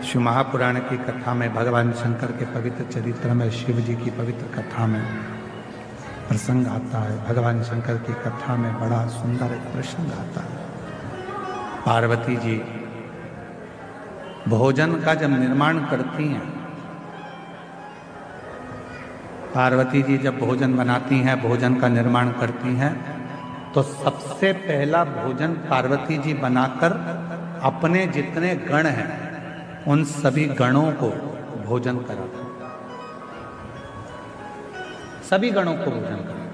शिव महापुराण की कथा में, भगवान शंकर के पवित्र चरित्र में, शिव जी की पवित्र कथा में प्रसंग आता है। भगवान शंकर की कथा में बड़ा सुंदर एक प्रसंग आता है। पार्वती जी भोजन का जब निर्माण करती हैं, पार्वती जी जब भोजन बनाती हैं, भोजन का निर्माण करती हैं, तो सबसे पहला भोजन पार्वती जी बनाकर अपने जितने गण हैं उन सभी गणों को भोजन कराते, सभी गणों को भोजन कराते।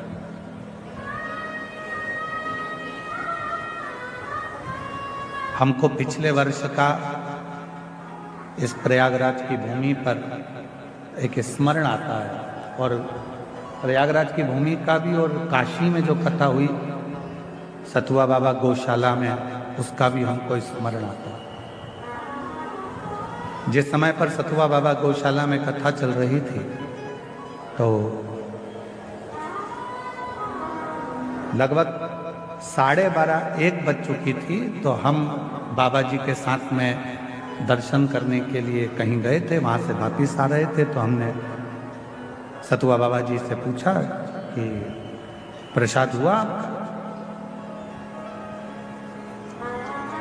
हमको पिछले वर्ष का इस प्रयागराज की भूमि पर एक स्मरण आता है, और प्रयागराज की भूमि का भी और काशी में जो कथा हुई सतुआ बाबा गौशाला में, उसका भी हमको स्मरण आता है। जिस समय पर सतुआ बाबा गौशाला में कथा चल रही थी, तो लगभग 12:30-1 बज चुकी थी। तो हम बाबा जी के साथ में दर्शन करने के लिए कहीं गए थे, वहाँ से वापिस आ रहे थे। तो हमने सतुआ बाबा जी से पूछा कि प्रसाद हुआ आपका?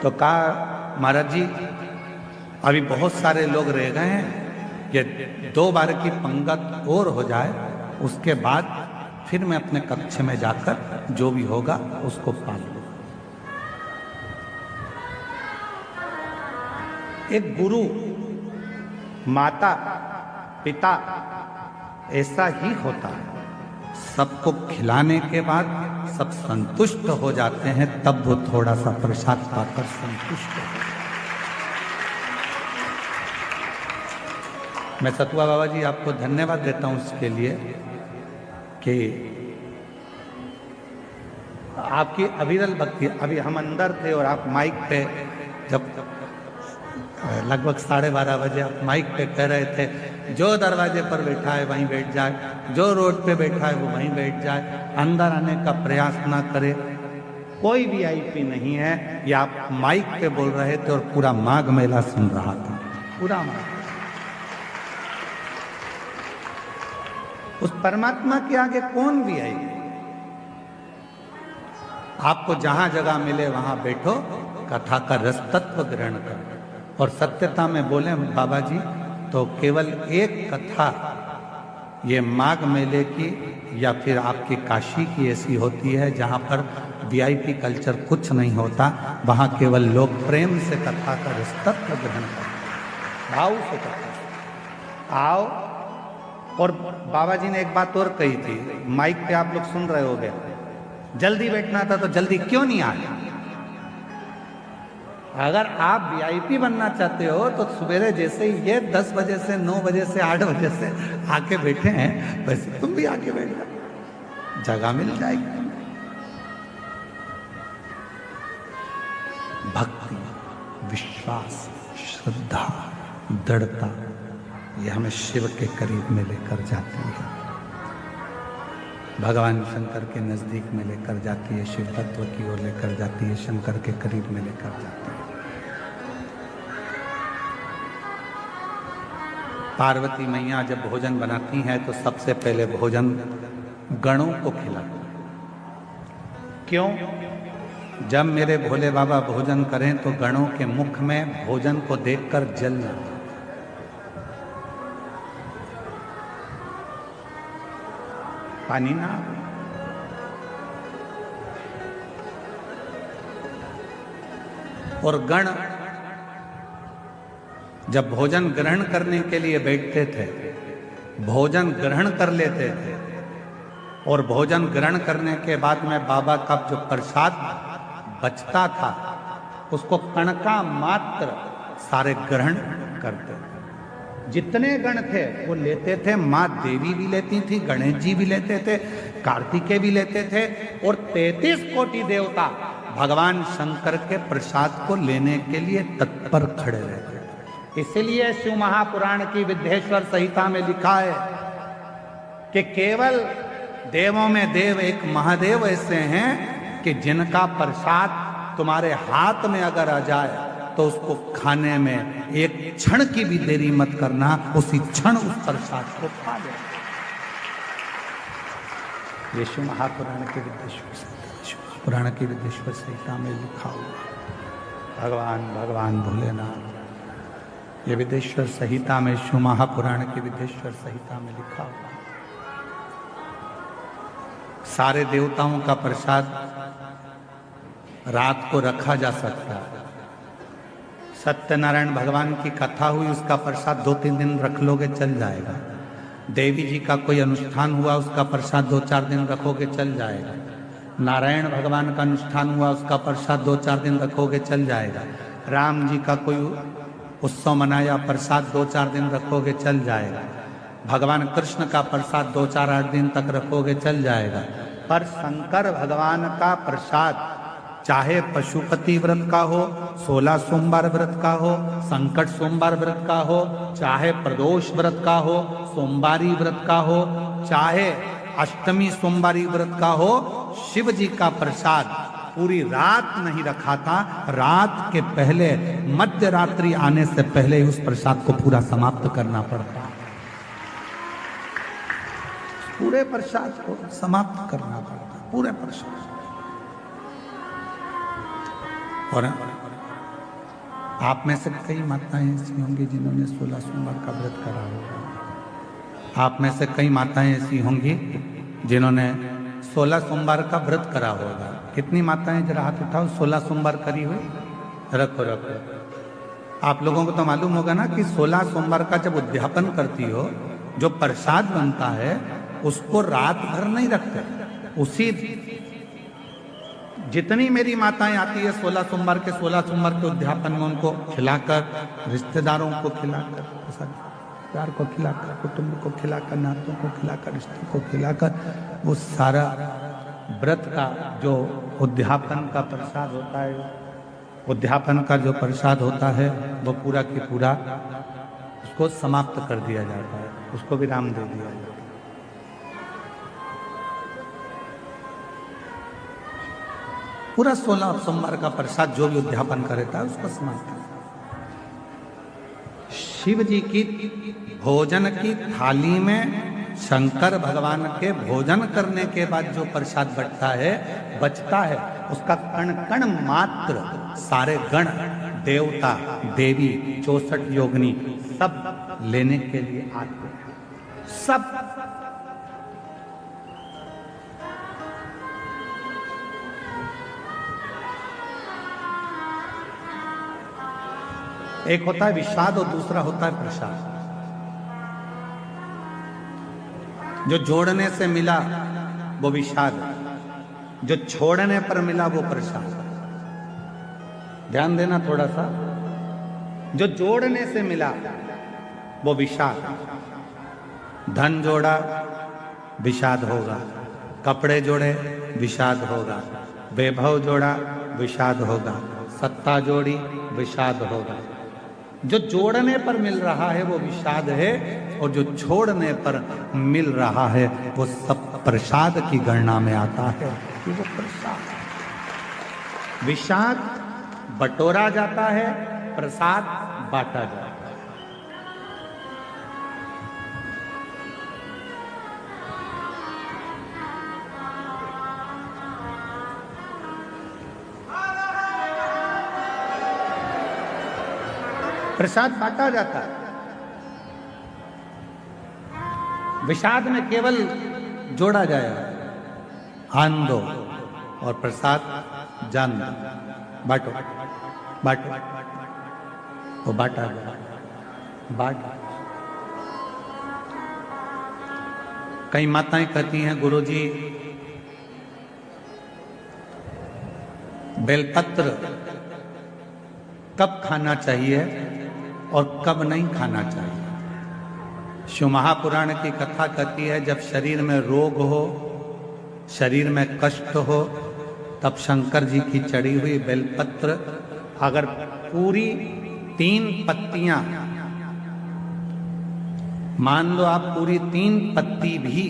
तो कहा महाराज जी अभी बहुत सारे लोग रह गए हैं, ये 2 बार की पंगत और हो जाए, उसके बाद फिर मैं अपने कक्ष में जाकर जो भी होगा उसको पाल लूंगा। एक गुरु, माता, पिता ऐसा ही होता है। सबको खिलाने के बाद सब संतुष्ट हो जाते हैं, तब वो थोड़ा सा प्रसाद पाकर संतुष्ट हो। मैं सतुआ बाबा जी आपको धन्यवाद देता हूं इसके लिए कि आपकी अविरल भक्ति। अभी हम अंदर थे और आप माइक पे, जब लगभग 12:30 बजे आप माइक पे कह रहे थे, जो दरवाजे पर बैठा है वहीं बैठ जाए, जो रोड पे बैठा है वो वहीं बैठ जाए, अंदर आने का प्रयास ना करे, कोई वीआईपी नहीं है। ये आप माइक पे बोल रहे थे और पूरा माघ मेला सुन रहा था, पूरा माघ। उस परमात्मा के आगे कौन वीआईपी? आपको जहां जगह मिले वहां बैठो, कथा का रस तत्व ग्रहण करो। और सत्यता में बोले बाबा जी, तो केवल एक कथा ये माघ मेले की या फिर आपकी काशी की ऐसी होती है जहाँ पर वीआईपी कल्चर कुछ नहीं होता, वहाँ केवल लोग प्रेम से कथा का रसतत्व ग्रहण करते, भाव से कथा आओ। और बाबा जी ने एक बात और कही थी, माइक पे आप लोग सुन रहे हो गए, जल्दी बैठना था तो जल्दी क्यों नहीं आए? अगर आप वीआईपी बनना चाहते हो तो सवेरे जैसे ही ये 10 बजे से 9 बजे से 8 बजे से आके बैठे हैं, वैसे तुम भी आके बैठ जाओ, जगह मिल जाएगी। भक्ति, विश्वास, श्रद्धा, दृढ़ता, ये हमें शिव के करीब में लेकर जाती है, भगवान शंकर के नजदीक में लेकर जाती है, शिव तत्व की ओर लेकर जाती है, शंकर के करीब में लेकर जाती है। पार्वती मैया जब भोजन बनाती हैं तो सबसे पहले भोजन गणों को खिलाती हैं। क्यों? जब मेरे भोले बाबा भोजन करें तो गणों के मुख में भोजन को देखकर जल जाता, पानी ना। और गण जब भोजन ग्रहण करने के लिए बैठते थे, भोजन ग्रहण कर लेते थे, और भोजन ग्रहण करने के बाद में बाबा का जो प्रसाद बचता था उसको कणका मात्र सारे ग्रहण करते थे। जितने गण थे वो लेते थे, माँ देवी भी लेती थी, गणेश जी भी लेते थे, कार्तिकेय भी लेते थे, और 33 कोटि देवता भगवान शंकर के प्रसाद को लेने के लिए तत्पर खड़े रहते थे। इसलिए शिव महापुराण की विद्येश्वर संहिता में लिखा है कि केवल देवों में देव एक महादेव ऐसे हैं कि जिनका प्रसाद तुम्हारे हाथ में अगर आ जाए तो उसको खाने में एक क्षण की भी देरी मत करना, उसी क्षण उस प्रसाद को खा ले। यीशु महापुराण के विदेश्वर पुराण की विदेश्वर संहिता में लिखा हुआ भगवान भोलेनाथ, ये विदेश्वर संहिता में, यीशु महापुराण की विदेश्वर संहिता में लिखा हुआ। सारे देवताओं का प्रसाद रात को रखा जा सकता है। सत्यनारायण भगवान की कथा हुई, उसका प्रसाद 2-3 दिन रख लोगे चल जाएगा। देवी जी का कोई अनुष्ठान हुआ, उसका प्रसाद 2-4 दिन रखोगे चल जाएगा। नारायण भगवान का अनुष्ठान हुआ, उसका प्रसाद 2-4 दिन रखोगे चल जाएगा। राम जी का कोई उत्सव मनाया, प्रसाद 2-4 दिन रखोगे चल जाएगा। भगवान कृष्ण का प्रसाद 2-4-8 दिन तक रखोगे चल जाएगा। पर शंकर भगवान का प्रसाद चाहे पशुपति व्रत का हो, 16 सोमवार व्रत का हो, संकट सोमवार व्रत का हो, चाहे प्रदोष व्रत का हो, सोमवारी व्रत का हो, चाहे अष्टमी सोमवारी व्रत का हो, शिव जी का प्रसाद पूरी रात नहीं रखा था। रात के पहले, मध्य रात्रि आने से पहले उस प्रसाद को पूरा समाप्त करना पड़ता, पूरे प्रसाद को समाप्त करना पड़ता, पूरे प्रसाद। और आप में से कई माताएं ऐसी होंगी जिन्होंने 16 सोमवार का व्रत करा होगा। आप में से कई माताएं ऐसी होंगी जिन्होंने 16 सोमवार का व्रत करा होगा। कितनी माताएं, जरा हाथ उठाओ, 16 सोमवार करी हुई? रखो रखो। आप लोगों को तो मालूम होगा ना कि 16 सोमवार का जब उद्यापन करती हो, जो प्रसाद बनता है उसको रात भर नहीं रखते। उसी जितनी मेरी माताएं आती है 16 सोमवार के उद्यापन में, उनको खिलाकर, रिश्तेदारों को खिलाकर, परिवार को खिलाकर, कुटुंब को खिलाकर, नातों को खिलाकर, रिश्ते को खिलाकर, वो सारा व्रत का जो उद्यापन का प्रसाद होता है, उद्यापन का जो प्रसाद होता है वो पूरा की पूरा उसको समाप्त कर दिया जाता है, उसको विराम दे दिया जाता है। पूरा 16 सोमवार का प्रसाद जो भी उद्यापन करता है उसको समाप्त। शिव जी की भोजन की थाली में शंकर भगवान के भोजन करने के बाद जो प्रसाद बचता है उसका कण कण मात्र सारे गण, देवता, देवी, 64 योगिनी सब लेने के लिए आते हैं। सब एक होता है विषाद और दूसरा होता है प्रसाद। जो जोड़ने से मिला वो विषाद, जो छोड़ने पर मिला वो प्रसाद। ध्यान देना थोड़ा सा। जो जोड़ने से मिला वो विषाद। धन जोड़ा विषाद होगा, कपड़े जोड़े विषाद होगा, वैभव जोड़ा विषाद होगा, सत्ता जोड़ी विषाद होगा। जो जोड़ने पर मिल रहा है वो विषाद है, और जो छोड़ने पर मिल रहा है वो सब प्रसाद की गणना में आता है कि वो प्रसाद। विषाद बटोरा जाता है, प्रसाद बांटा जाता है। प्रसाद बांटा जाता है। विषाद में केवल जोड़ा जाएगा, आन दो और प्रसाद जान दो, बांटो बांटो, वो बांटा गया, बांट। कई माताएं कहती हैं, गुरुजी बेलपत्र कब खाना चाहिए और कब नहीं खाना चाहिए? शिव महापुराण की कथा कहती है, जब शरीर में रोग हो, शरीर में कष्ट हो, तब शंकर जी की चढ़ी हुई बेलपत्र अगर पूरी 3 पत्तियां, मान लो आप पूरी 3 पत्ती भी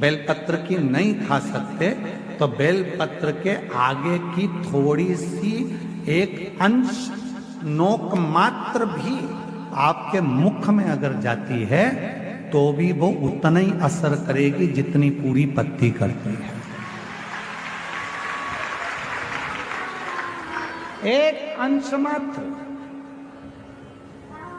बेलपत्र की नहीं खा सकते, तो बेलपत्र के आगे की थोड़ी सी एक अंश नोक मात्र भी आपके मुख में अगर जाती है तो भी वो उतना ही असर करेगी जितनी पूरी पत्ती करती है। एक अंश मात्र।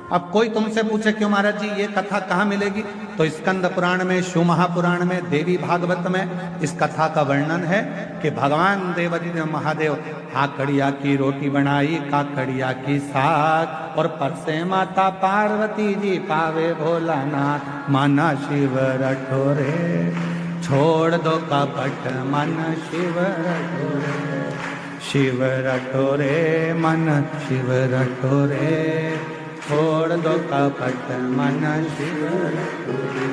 अब कोई तुमसे पूछे क्यों महाराज जी ये कथा कहाँ मिलेगी, तो स्कंद पुराण में, शिव महापुराण में, देवी भागवत में इस कथा का वर्णन है कि भगवान देवादिदेव महादेव आकड़िया की रोटी बनाई, काकड़िया की साग, और परसे माता पार्वती जी पावे भोलानाथ, माना शिव रटोरे, छोड़ दो कपट मन शिव रटोरे, शिव रटोरे मन शिव रटोरे, छोड़ दो कपट मन शिव रटोरे।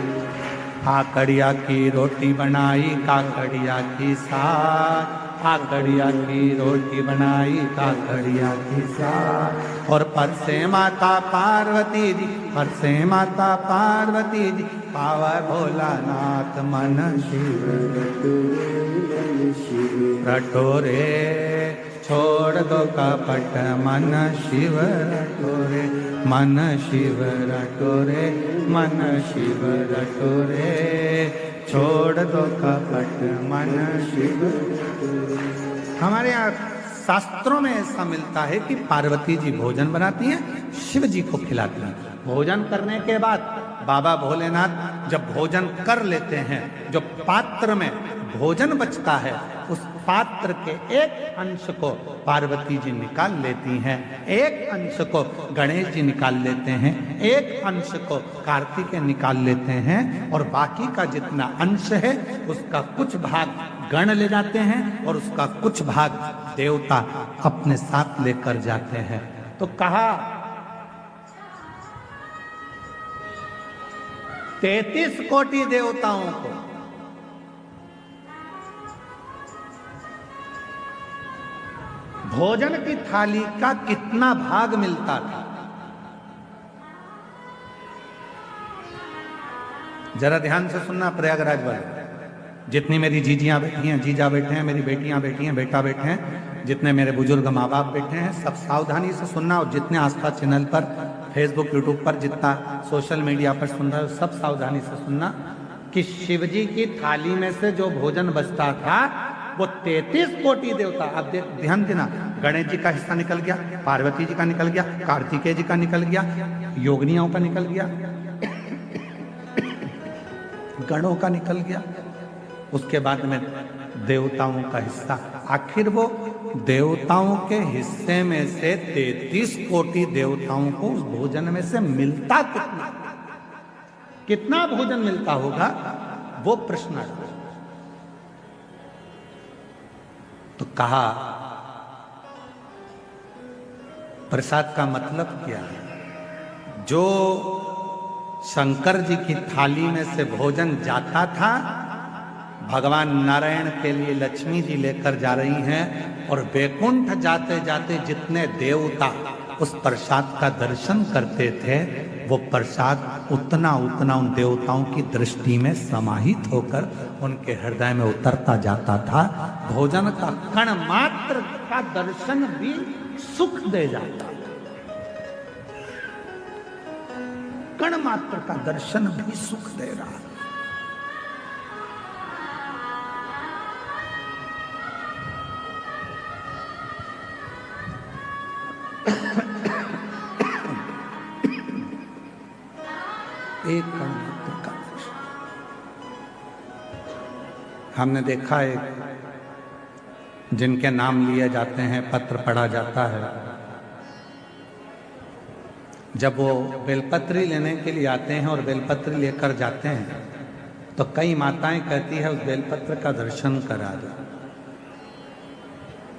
आकड़िया की रोटी बनाई, काकड़िया की साग, आकड़िया की रोटी बनाई, काकड़िया की साग, और परसे माता पार्वती जी, परसे माता पार्वती जी पावा भोलानाथ, मन शिव रटोरे, छोड़ दो कपट मन शिव रटोरे, मन शिव रटोरे, मन शिव रटोरे, छोड़ दो कपट मन शिव रटोरे। हमारे यहाँ शास्त्रों में ऐसा मिलता है कि पार्वती जी भोजन बनाती हैं, शिव जी को खिलाती हैं। भोजन करने के बाद बाबा भोलेनाथ जब भोजन कर लेते हैं, जो पात्र में भोजन बचता है उस पात्र के एक अंश को पार्वती जी निकाल लेती हैं, एक अंश को गणेश जी निकाल लेते हैं, एक अंश को कार्तिकेय निकाल लेते हैं, और बाकी का जितना अंश है उसका कुछ भाग गण ले जाते हैं और उसका कुछ भाग देवता अपने साथ लेकर जाते हैं। तो कहा 33 कोटि देवताओं को भोजन की थाली का कितना भाग मिलता था, जरा ध्यान से सुनना प्रयागराज वाले। जितनी मेरी जीजियां बैठी हैं, जीजा बैठे हैं, मेरी बेटियां बैठी हैं, बेटा बैठे हैं, जितने मेरे बुजुर्ग माँ बाप बैठे हैं, सब सावधानी से सुनना। और जितने आस्था चैनल पर, फेसबुक, यूट्यूब पर, जितना सोशल मीडिया पर सुन रहे हो, सब सावधानी से सुनना कि शिवजी की थाली में से जो भोजन बचता था वो 33 कोटि देवता, अब ध्यान देना, गणेश जी का हिस्सा निकल गया, पार्वती जी का निकल गया, कार्तिकेय जी का निकल गया, योगिनियों का निकल गया, गणों का निकल गया, उसके बाद में देवताओं का हिस्सा। आखिर वो देवताओं के हिस्से में से 33 कोटि देवताओं को उस भोजन में से मिलता कितना, कितना भोजन मिलता होगा, वो प्रश्न आता है। तो कहा प्रसाद का मतलब क्या है? जो शंकर जी की थाली में से भोजन जाता था, भगवान नारायण के लिए लक्ष्मी जी लेकर जा रही हैं, और वैकुंठ जाते जाते जितने देवता उस प्रसाद का दर्शन करते थे, वो प्रसाद उतना उतना उन देवताओं की दृष्टि में समाहित होकर उनके हृदय में उतरता जाता था। भोजन का कण मात्र का दर्शन भी सुख दे जाता, कण मात्र का दर्शन भी सुख दे रहा। एक कण मात्र का दर्शन। हमने देखा है जिनके नाम लिए जाते हैं, पत्र पढ़ा जाता है, जब वो बेलपत्री लेने के लिए आते हैं और बेलपत्री लेकर जाते हैं तो कई माताएं कहती है उस बेलपत्र का दर्शन करा दो।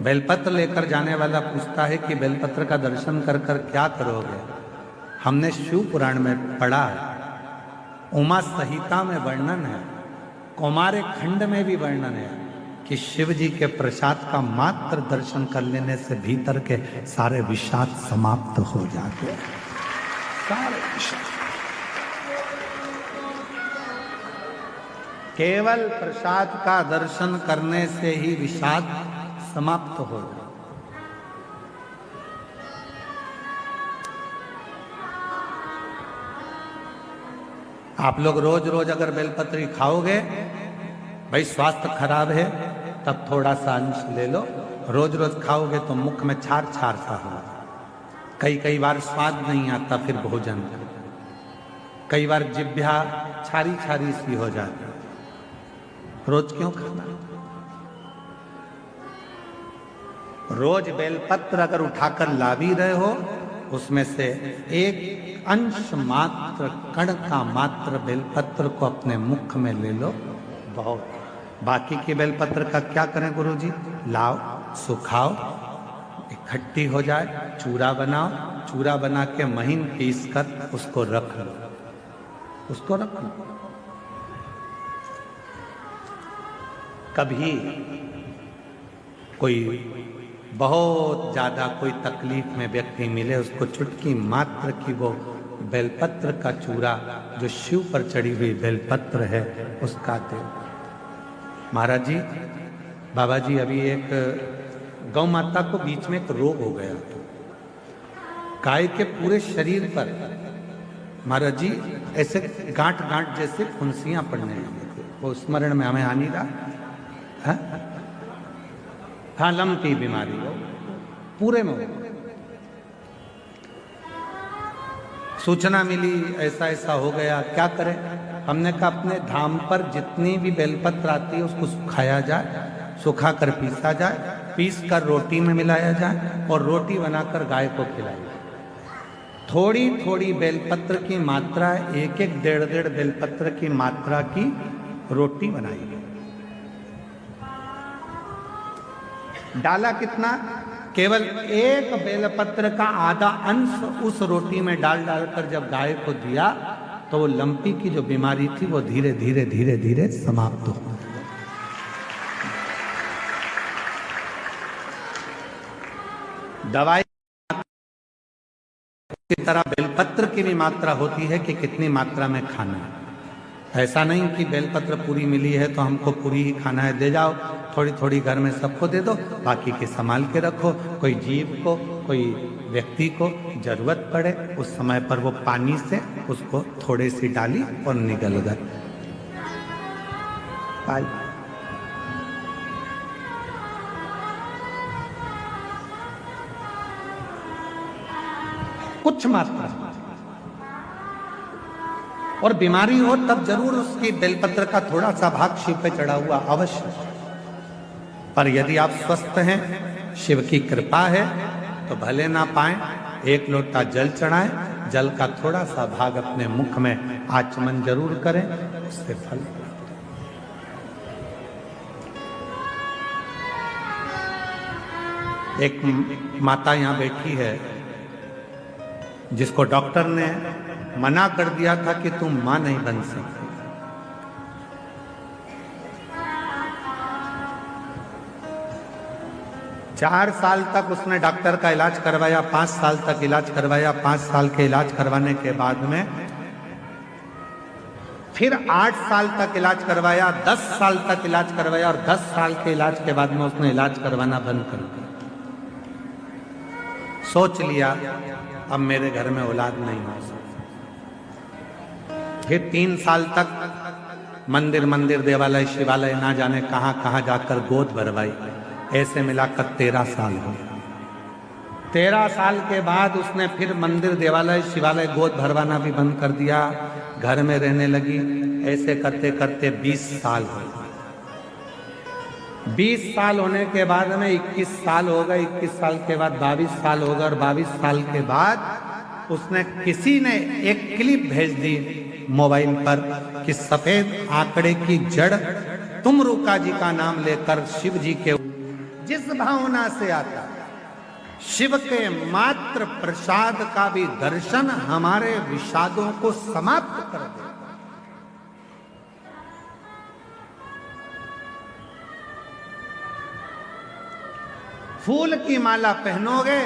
बेलपत्र लेकर जाने वाला पूछता है कि बेलपत्र का दर्शन कर कर क्या करोगे? हमने शिव पुराण में पढ़ा है, उमा संहिता में वर्णन है, कौमार खंड में भी वर्णन है कि शिव जी के प्रसाद का मात्र दर्शन कर लेने से भीतर के सारे विषाद समाप्त हो जाते हैं, सारे विषाद। केवल प्रसाद का दर्शन करने से ही विषाद समाप्त हो जाए। आप लोग रोज रोज अगर बेलपत्री खाओगे, भाई स्वास्थ्य खराब है, तब थोड़ा सा अंश ले लो। रोज रोज खाओगे तो मुख में छार छार सा हो, कई बार स्वाद नहीं आता फिर भोजन, कई बार जिभ्या छारी छारी सी हो जाती। रोज क्यों खाना? रोज बेलपत्र अगर उठाकर ला भी रहे हो, उसमें से एक अंश मात्र, कण का मात्र बेलपत्र को अपने मुख में ले लो, बहुत। बाकी के बेलपत्र का क्या करें गुरुजी? लाओ, सुखाओ, इकट्ठी हो जाए, चूरा बनाओ, चूरा बना के महीन पीस कर उसको रख लो, उसको रख लो। कभी कोई बहुत ज्यादा कोई तकलीफ में व्यक्ति मिले, उसको चुटकी मात्र की वो बेलपत्र का चूरा, जो शिव पर चढ़ी हुई बेलपत्र है, उसका दे। महाराज जी, बाबा जी, अभी एक गौ माता को बीच में एक रोग हो गया, गाय के पूरे शरीर पर महाराज जी ऐसे गांठ गांठ जैसे फुंसियां पड़ने लगी। वो स्मरण में हमें आ नहीं रहा। हाँ, लंपी बीमारी हो पूरे में। सूचना मिली ऐसा ऐसा हो गया, क्या करें? हमने कहा अपने धाम पर जितनी भी बेलपत्र आती है उसको सुखाया जाए, सुखा कर पीसा जाए, पीस कर रोटी में मिलाया जाए और रोटी बनाकर गाय को खिलाई जाए। थोड़ी थोड़ी बेलपत्र की मात्रा, एक एक डेढ़ डेढ़ बेलपत्र की मात्रा की रोटी बनाई गई। डाला कितना? केवल एक बेलपत्र का आधा अंश उस रोटी में डाल डालकर जब गाय को दिया, तो वो लंपी की जो बीमारी थी वो धीरे धीरे धीरे धीरे समाप्त हो गई। दवाई की तरह बेलपत्र की भी मात्रा होती है कि कितनी मात्रा में खाना है। ऐसा नहीं कि बेलपत्र पूरी मिली है तो हमको पूरी ही खाना है, दे जाओ, थोड़ी थोड़ी घर में सबको दे दो, बाकी के संभाल के रखो। कोई जीव को, कोई व्यक्ति को जरूरत पड़े उस समय पर वो पानी से उसको थोड़ी सी डाली और निगल गए। कुछ मात्रा, और बीमारी हो तब जरूर उसकी बेलपत्र का थोड़ा सा भाग शिव पे चढ़ा हुआ अवश्य। पर यदि आप स्वस्थ हैं, शिव की कृपा है, तो भले ना पाए, एक लोटा जल चढ़ाएं, जल का थोड़ा सा भाग अपने मुख में आचमन जरूर करें, उससे फल। एक माता यहां बैठी है जिसको डॉक्टर ने मना कर दिया था कि तुम मां नहीं बन सकती। 4 साल तक उसने डॉक्टर का इलाज करवाया, 5 साल तक इलाज करवाया। 5 साल के इलाज करवाने के बाद में फिर 8 साल तक इलाज करवाया, 10 साल तक इलाज करवाया, और 10 साल के इलाज के बाद में उसने इलाज करवाना बंद कर दिया। सोच लिया अब मेरे घर में औलाद नहीं हो सकती। फिर 3 साल तक मंदिर मंदिर, देवालय, शिवालय, ना जाने कहां कहां जाकर गोद भरवाई। ऐसे मिलाकर 13 साल हो गए। 13 साल के बाद उसने फिर मंदिर, देवालय, शिवालय, गोद भरवाना भी बंद कर दिया, घर में रहने लगी। ऐसे करते करते 20 साल हो गए। 20 साल होने के बाद में 21 साल हो गए, 21 साल के बाद 22 साल हो गए, और 22 साल के बाद उसने, किसी ने एक क्लिप भेज दी मोबाइल पर कि सफेद आंकड़े की जड़ तुमरुका जी का नाम लेकर शिव जी के जिस भावना से आता, शिव के मात्र प्रसाद का भी दर्शन हमारे विषादों को समाप्त कर दे। फूल की माला पहनोगे,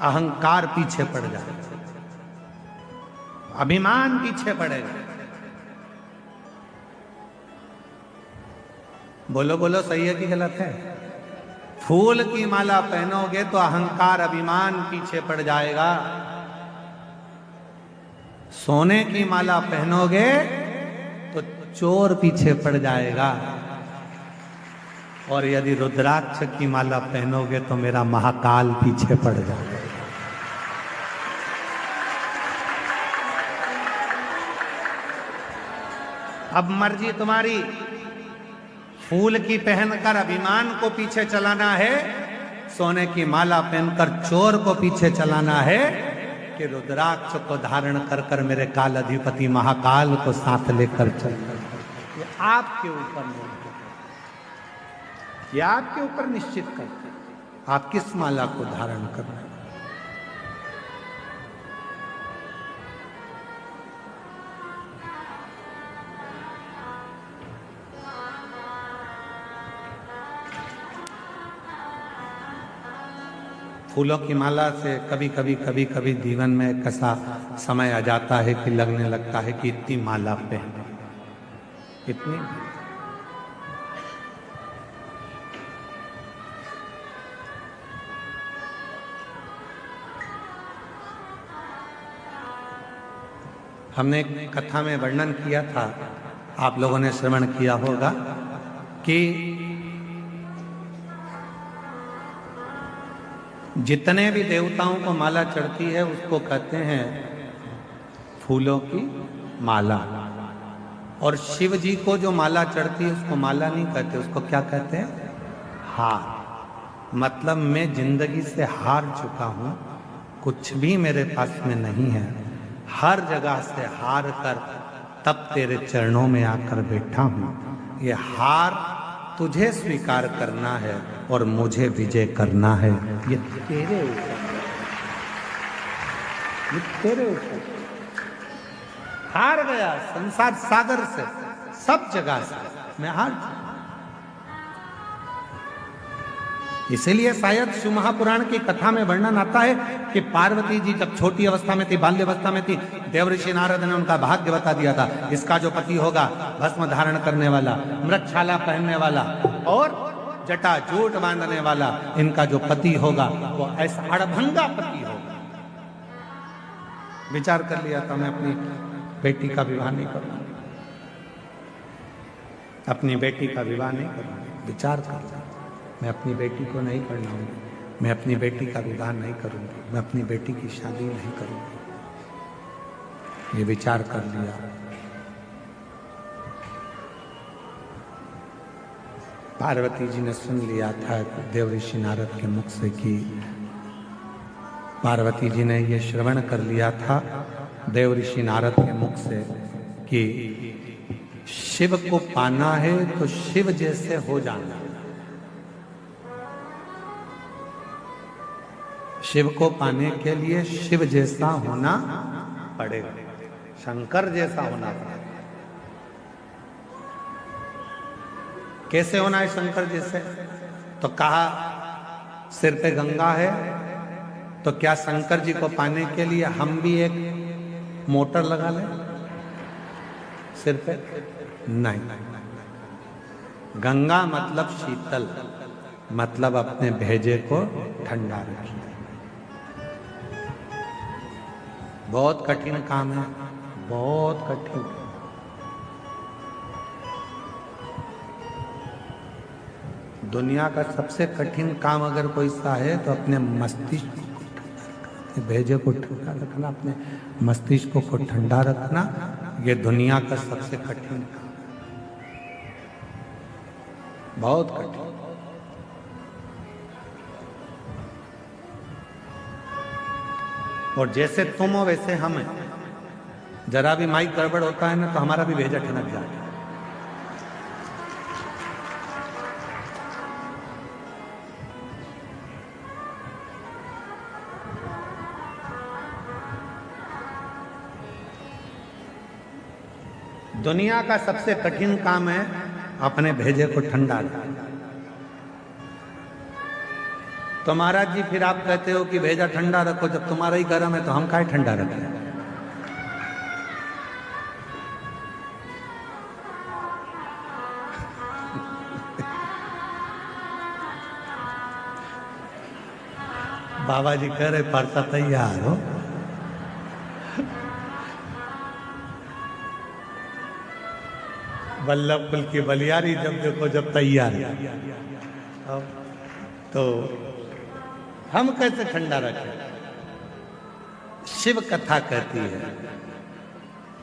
अहंकार पीछे पड़ जाएगा, अभिमान पीछे पड़ेगा। बोलो बोलो, सही है कि गलत है? फूल की माला पहनोगे तो अहंकार, अभिमान पीछे पड़ जाएगा। सोने की माला पहनोगे तो चोर पीछे पड़ जाएगा, और यदि रुद्राक्ष की माला पहनोगे तो मेरा महाकाल पीछे पड़ जाएगा। अब मर्जी तुम्हारी, फूल की पहनकर अभिमान को पीछे चलाना है, सोने की माला पहनकर चोर को पीछे चलाना है, कि रुद्राक्ष को धारण कर कर मेरे काल अधिपति महाकाल को साथ लेकर चलना। ये आपके ऊपर निर्भर है, ये आपके ऊपर निश्चित करते हैं आप किस माला को धारण कर रहे हैं। फूलों की माला से कभी कभी जीवन में एक ऐसा समय आ जाता है कि लगने लगता है कि इतनी माला पहने, इतनी। हमने एक कथा में वर्णन किया था, आप लोगों ने श्रवण किया होगा, कि जितने भी देवताओं को माला चढ़ती है उसको कहते हैं फूलों की माला, और शिव जी को जो माला चढ़ती है उसको माला नहीं कहते, उसको क्या कहते हैं? हार। मतलब मैं जिंदगी से हार चुका हूं, कुछ भी मेरे पास में नहीं है, हर जगह से हार कर तब तेरे चरणों में आकर बैठा हूं। ये हार तुझे स्वीकार करना है और मुझे विजय करना है, ये तेरे ऊपर, ये तेरे ऊपर। हार गया संसार सागर से, सब जगह से मैं हार चुका। इसीलिए शायद शिव महापुराण की कथा में वर्णन आता है कि पार्वती जी जब छोटी अवस्था में थी, बाल्य अवस्था में थी, देवऋषि नारद ने उनका भाग्य बता दिया था, इसका जो पति होगा भस्म धारण करने वाला, मृगछाला पहनने वाला और जटा जूट बांधने वाला, इनका जो पति होगा वो ऐसा अड़भंगा पति होगा। विचार कर लिया था, मैं अपनी बेटी का विवाह नहीं करूंगा, अपनी बेटी का विवाह नहीं करूंगा। विचार कर लिया, मैं अपनी बेटी को नहीं पढ़ाऊंगी, मैं अपनी बेटी का विवाह नहीं करूंगी, मैं अपनी बेटी की शादी नहीं करूंगी। ये विचार कर लिया। पार्वती जी ने सुन लिया था देवऋषि नारद के मुख से, कि पार्वती जी ने ये श्रवण कर लिया था देवऋषि नारद के मुख से कि शिव को पाना है तो शिव जैसे हो जाना, शिव को पाने के लिए शिव जैसा होना पड़ेगा, शंकर जैसा होना पड़ेगा। कैसे होना है शंकर जैसे? तो कहा सिर पे गंगा है, तो क्या शंकर जी को पाने के लिए हम भी एक मोटर लगा लें सिर पे? नहीं, गंगा मतलब शीतल, मतलब अपने भेजे को ठंडा रखिए। बहुत कठिन काम है, बहुत कठिन। दुनिया का सबसे कठिन काम अगर कोई सा है तो अपने मस्तिष्क को ठंडा रखना, भेजे को ठंडा रखना, अपने मस्तिष्क को ठंडा रखना, ये दुनिया का सबसे कठिन काम, बहुत कठिन। और जैसे तुम हो वैसे हम हैं, जरा भी माइक गड़बड़ होता है ना तो हमारा भी भेजा ठनक जाता है। दुनिया का सबसे कठिन काम है अपने भेजे को ठंडा रखना। तो महाराज जी फिर आप कहते हो कि भेजा ठंडा रखो, जब तुम्हारा ही गर्म है तो हम काहे ठंडा रखें? बाबा जी कह रहे परसा तैयार हो। वल्लभ कुल की बलियारी जब देखो जब तैयार है, तो हम कैसे ठंडा रखें? शिव कथा कहती है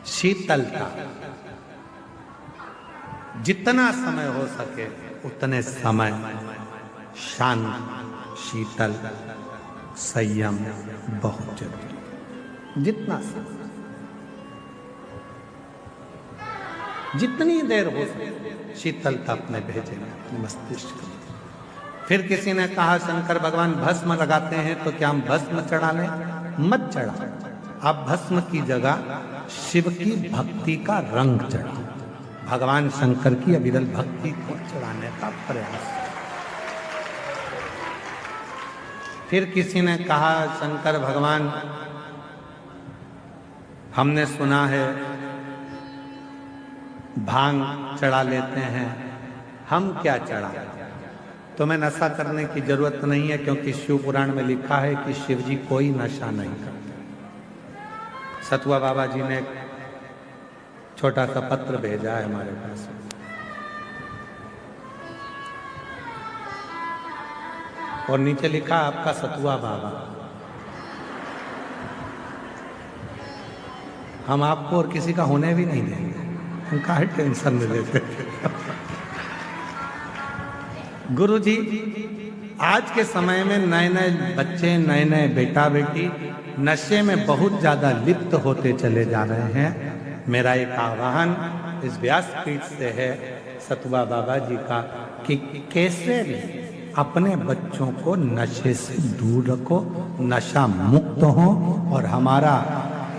शीतलता, जितना समय हो सके उतने समय शांत, शीतल, संयम बहुत जरूरी। जितना जितनी देर हो सके शीतलता अपने भेजे में, अपने मस्तिष्क में। फिर किसी ने कहा शंकर भगवान भस्म लगाते हैं तो क्या हम भस्म चढ़ा लें? मत चढ़ा, आप भस्म की जगह शिव की भक्ति का रंग चढ़ाओ। भगवान शंकर की अविरल भक्ति को चढ़ाने का प्रयास। फिर किसी ने कहा शंकर भगवान हमने सुना है भांग चढ़ा लेते हैं, हम क्या चढ़ा? तुम्हें नशा करने की जरूरत नहीं है, क्योंकि शिव पुराण में लिखा है कि शिव जी कोई नशा नहीं करते। सतुआ बाबा जी ने एक छोटा सा पत्र भेजा है हमारे पास, और नीचे लिखा आपका सतुआ बाबा। हम आपको और किसी का होने भी नहीं देंगे, हम काहे टेंशन में लेते। गुरु जी आज के समय में नए नए बच्चे, नए नए बेटा बेटी नशे में बहुत ज्यादा लिप्त होते चले जा रहे हैं। मेरा एक आह्वान इस व्यासपीठ से है सतुआ बाबा जी का कि कैसे अपने बच्चों को नशे से दूर रखो, नशा मुक्त हो, और हमारा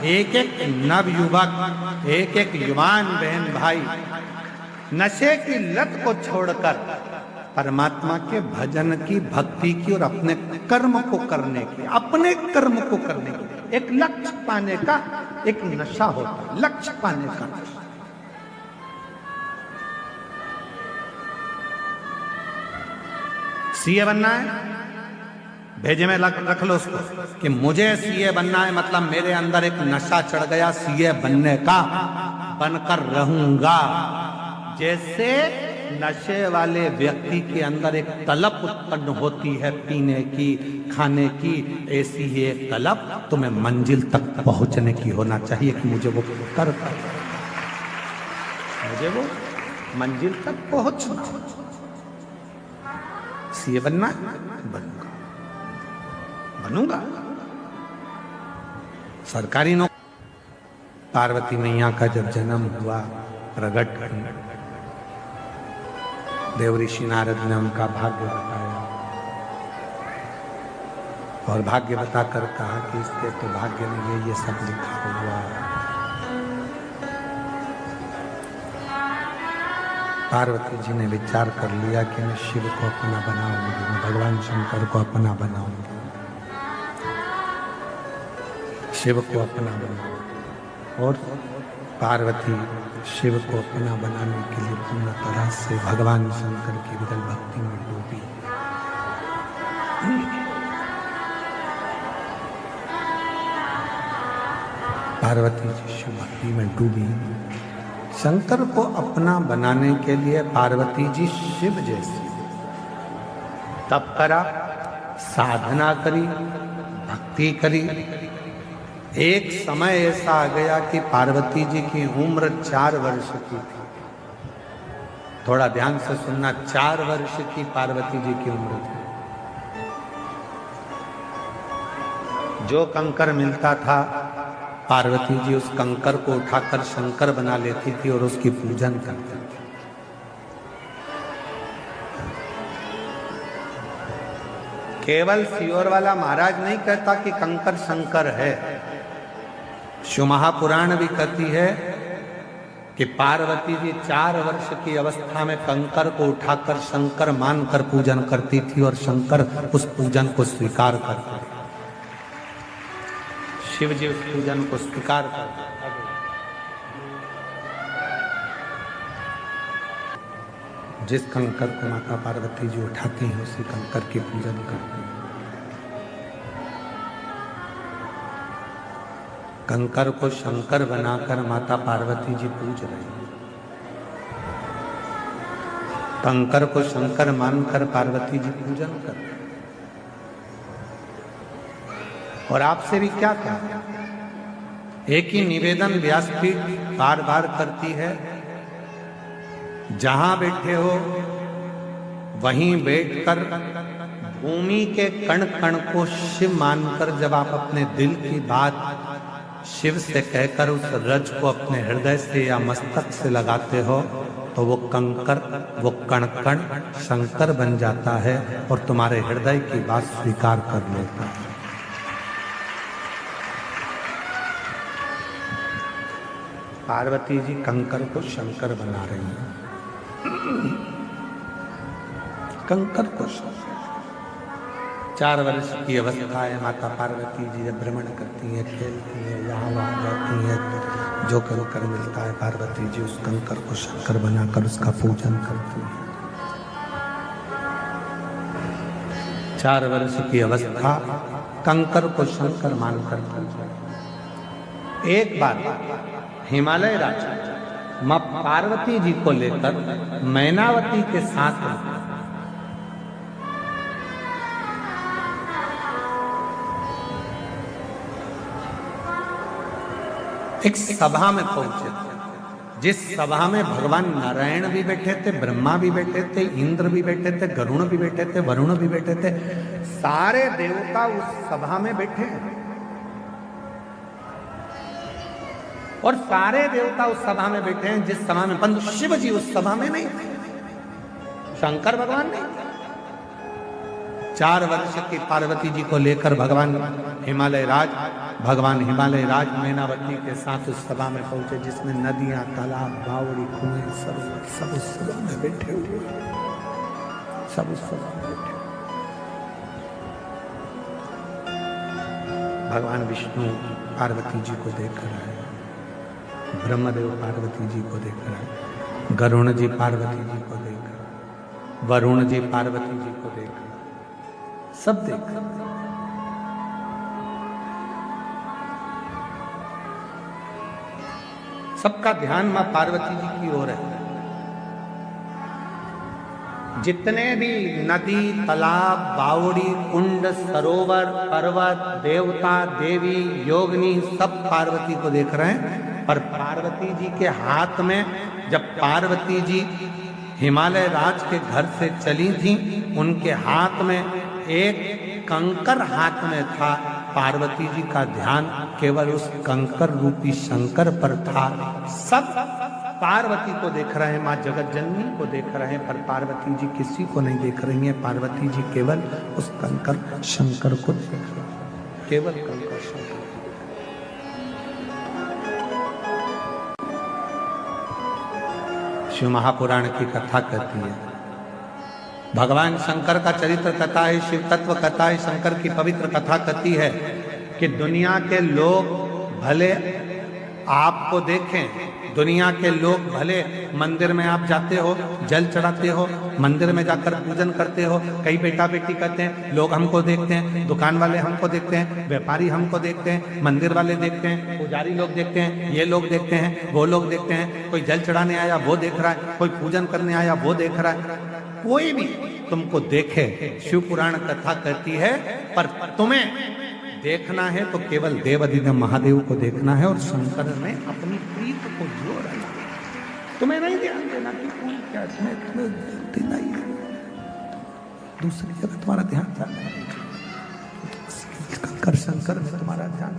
एक एक नवयुवक, एक एक युवान बहन भाई नशे की लत को छोड़कर परमात्मा के भजन की, भक्ति की और अपने कर्म को करने की, अपने कर्म को करने की, एक लक्ष्य पाने का एक नशा होता है, लक्ष्य पाने का। सीए बनना है, भेजे में रख लो उसको कि मुझे सीए बनना है, मतलब मेरे अंदर एक नशा चढ़ गया सीए बनने का, बनकर रहूंगा। जैसे नशे वाले व्यक्ति के अंदर एक तलब उत्पन्न होती है पीने की, खाने की, ऐसी ही एक तलब तुम्हें मंजिल तक पहुंचने की होना चाहिए कि मुझे वो कर, मुझे वो मंजिल तक पहुंचना। सीए बनना, बनूंगा, बनूंगा। सरकारी नौकरी। पार्वती मैया का जब जन्म हुआ, प्रगट देव ऋषि नारद ने उनका भाग्य बताया, और भाग्य बताकर कहा कि इसके तो भाग्य में ये सब लिखा हुआ है। पार्वती जी ने विचार कर लिया कि मैं शिव को अपना बनाऊंगी, मैं भगवान शंकर को अपना बनाऊंगी, शिव को अपना बनाऊंगी। और पार्वती शिव को अपना बनाने के लिए पूर्ण तरह से भगवान शंकर की विरल भक्ति में डूबी। पार्वती जी शिव भक्ति में डूबी। शंकर को अपना बनाने के लिए पार्वती जी शिव जैसी तप करा, साधना करी, भक्ति करी। एक समय ऐसा आ गया कि पार्वती जी की उम्र 4 वर्ष की थी। थोड़ा ध्यान से सुनना, 4 वर्ष की पार्वती जी की उम्र थी। जो कंकर मिलता था पार्वती जी उस कंकर को उठाकर शंकर बना लेती थी और उसकी पूजन करती थी। केवल सियोर वाला महाराज नहीं कहता कि कंकर शंकर है। शिव महापुराण भी कहती है कि पार्वती जी 4 वर्ष की अवस्था में कंकर को उठाकर शंकर मानकर पूजन करती थी और शंकर उस पूजन को स्वीकार करते थे। शिव जी उस पूजन को स्वीकार करते। जिस कंकर को माता पार्वती जी उठाती हैं उसी कंकर की पूजन करती हैं। कंकर को शंकर बनाकर माता पार्वती जी पूज रही हैं। कंकर को शंकर मानकर पार्वती जी पूजन कर। और आपसे भी क्या कहा, एक ही निवेदन व्यासपीठ बार बार करती है, जहां बैठे हो वहीं बैठकर भूमि के कण कण को शिव मानकर जब आप अपने दिल की बात शिव से कहकर उस रज को अपने हृदय से या मस्तक से लगाते हो, तो वो कंकर, वो कण कण शंकर बन जाता है और तुम्हारे हृदय की बात स्वीकार कर लेता है। पार्वती जी कंकर को शंकर बना रही हैं। कंकर को 4 वर्ष की अवस्था है, माता पार्वती जी जब भ्रमण करती हैं, खेलती हैं, यहाँ वहाँ जाती हैं, जो कंकर मिलता है पार्वती जी उस कंकर को शंकर बनाकर उसका पूजन करती हैं। 4 वर्ष की अवस्था कंकर को शंकर मानकर पूजा। एक बार हिमालय राजा मां पार्वती जी को लेकर मैनावती के साथ एक सभा में पहुंचे, जिस सभा में भगवान नारायण भी बैठे थे, ब्रह्मा भी बैठे थे, इंद्र भी बैठे थे, गरुण भी बैठे थे, वरुण भी बैठे थे, सारे देवता उस सभा में बैठे हैं। और सारे देवता उस सभा में बैठे हैं जिस सभा में, परंतु शिव जी उस सभा में नहीं थे, शंकर भगवान नहीं थे। 4 वर्ष की पार्वती जी को लेकर भगवान हिमालय राज मैनावती के साथ उस सभा में पहुंचे, जिसमें नदियां, तालाब, बावड़ी, कुएं सब उस सभा में बैठे हुए, सब उस सभा में बैठे। भगवान विष्णु पार्वती जी को देख रहे हैं, ब्रह्मदेव पार्वती जी को देख रहे हैं, गरुण जी पार्वती जी को देख रहे हैं, वरुण जी पार्वती जी को देख रहे हैं, सब देख रहे हैं। सबका ध्यान मां पार्वती जी की ओर है। जितने भी नदी, तालाब, बावड़ी, कुंड, सरोवर, पर्वत, देवता, देवी, योगिनी सब पार्वती को देख रहे हैं। पर पार्वती जी के हाथ में, जब पार्वती जी हिमालय राज के घर से चली थी, उनके हाथ में एक कंकर हाथ में था। पार्वती जी का ध्यान केवल उस कंकर रूपी शंकर पर था। सब पार्वती को देख रहे हैं, मां जगत जननी को देख रहे हैं, पर पार्वती जी किसी को नहीं देख रही हैं। पार्वती जी केवल उस कंकर शंकर को देख रहे हैं, केवल कंकर शंकर। शिव महापुराण की कथा कहती है, भगवान शंकर का चरित्र कथा है, शिव तत्व कथा है, शंकर की पवित्र कथा कहती है कि दुनिया के लोग भले आपको देखें, दुनिया के लोग भले मंदिर में आप जाते हो, जल चढ़ाते हो, मंदिर में जाकर पूजन करते हो, कई बेटा बेटी कहते हैं, लोग हमको देखते हैं, दुकान वाले हमको देखते हैं, व्यापारी हमको देखते हैं, मंदिर वाले देखते हैं, पुजारी लोग देखते हैं, ये लोग देखते हैं, वो लोग देखते हैं, कोई जल चढ़ाने आया वो देख रहा है, कोई पूजन करने आया वो देख रहा है। कोई भी तुमको देखे, शिव पुराण कथा कहती है, पर तुम्हें देखना है तो केवल देवाधिदेव महादेव को देखना है। और शंकर ने अपनी प्रीत को जोड़ रहा, तुम्हें नहीं ध्यान देना कि कौन क्या, तुम्हें नहीं, दूसरी जगह तुम्हारा ध्यान जाना है, कंकर शंकर में तुम्हारा ध्यान।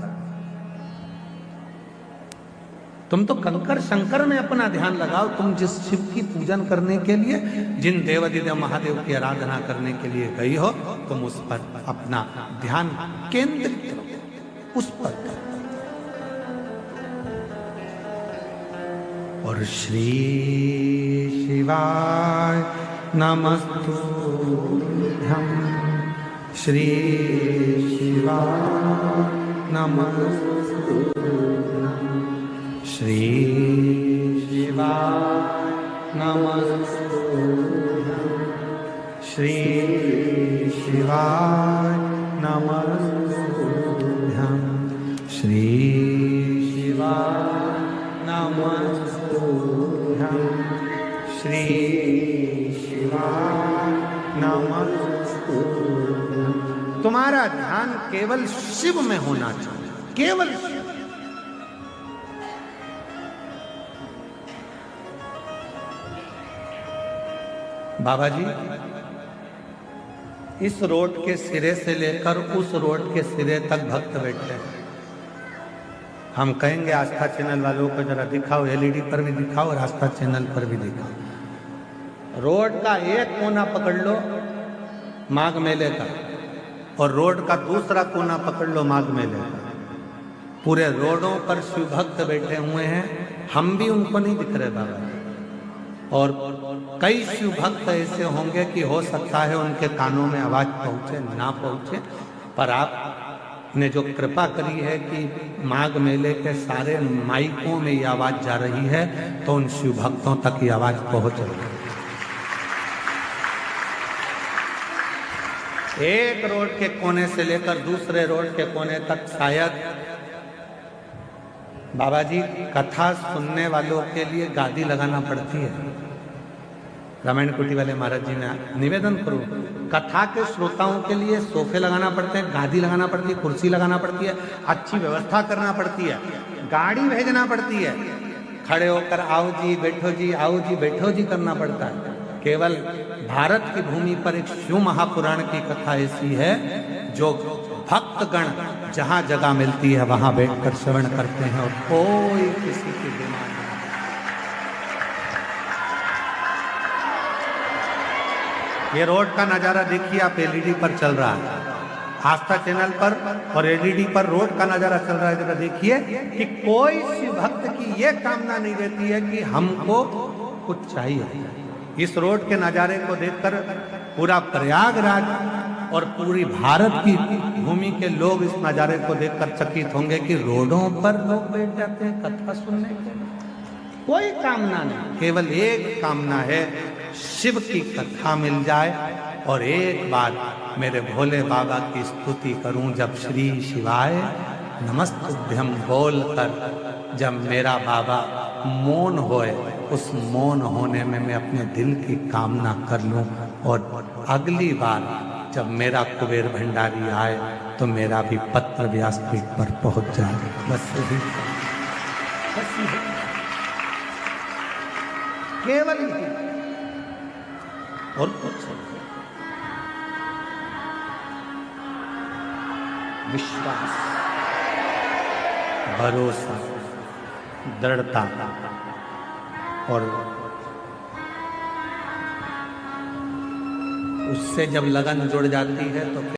तुम तो कंकर शंकर में अपना ध्यान लगाओ। तुम जिस शिव की पूजन करने के लिए, जिन देवाधिदेव महादेव की आराधना करने के लिए गई हो, तुम उस पर अपना ध्यान केंद्रित करो, उस पर। और श्री शिवाय नमस्तुभ्यं, श्री शिवाय नमस्तुभ्यं, श्री शिवाय नमस्तुभ्यं, श्री शिवाय नमस्तुभ्यं, श्री शिवाय नमस्तुभ्यं, श्री तुम्हारा ध्यान केवल शिव में होना चाहिए, केवल शिव। बाबा जी इस रोड के सिरे से लेकर उस रोड के सिरे तक भक्त बैठे हैं। हम कहेंगे आस्था चैनल वालों को जरा दिखाओ, एलईडी पर भी दिखाओ और आस्था चैनल पर भी दिखाओ। रोड का एक कोना पकड़ लो माघ मेले का, और रोड का दूसरा कोना पकड़ लो माघ मेले का। पूरे रोडों पर शिव भक्त बैठे हुए हैं, हम भी उनको नहीं दिख रहे बाबा। और कई शिव भक्त ऐसे होंगे कि हो सकता है उनके कानों में आवाज पहुंचे ना पहुंचे, पर आपने जो कृपा करी है कि माघ मेले के सारे माइकों में ये आवाज जा रही है, तो उन शिव भक्तों तक ये आवाज पहुंच रही है। एक रोड के कोने से लेकर दूसरे रोड के कोने तक शायद बाबा जी कथा सुनने वालों के लिए गादी लगाना पड़ती है। रामायण कुटी वाले महाराज जी ने निवेदन करो, कथा के श्रोताओं के लिए सोफे लगाना पड़ते हैं, गादी लगाना पड़ती है, कुर्सी लगाना पड़ती है, अच्छी व्यवस्था करना पड़ती है, गाड़ी भेजना पड़ती है, खड़े होकर आओ जी बैठो जी, आओ जी बैठो जी करना पड़ता है। केवल भारत की भूमि पर एक शिव महापुराण की कथा ऐसी है जो भक्तगण जहां जगह मिलती है वहां बैठकर श्रवण करते हैं और कोई किसी की बीमार नहीं। ये रोड का नजारा देखिए आप, एलईडी पर चल रहा है आस्था चैनल पर, और एलईडी पर रोड का नजारा चल रहा है। जरा देखिए कि कोई शिव भक्त की ये कामना नहीं रहती है कि हमको कुछ चाहिए। इस रोड के नजारे को देखकर पूरा प्रयागराज और पूरी भारत की भूमि के लोग इस नजारे को देखकर चकित होंगे कि रोडों पर लोग बैठ जाते हैं कथा सुनने के लिए। कोई कामना नहीं, केवल एक कामना है, शिव की कथा मिल जाए और एक बार मेरे भोले बाबा की स्तुति करूं। जब श्री शिवाय नमस्तुभ्यं बोलकर जब मेरा बाबा मौन होए, उस मौन होने में मैं अपने दिल की कामना कर लूं, और अगली बार जब मेरा कुबेर भंडारी आए तो मेरा भी पत्र व्यासपीठ पर पहुंच जाए। बस यही, बस यही, केवल यही और कुछ। विश्वास, भरोसा, दृढ़ता और उससे जब लगन जुड़ जाती है तो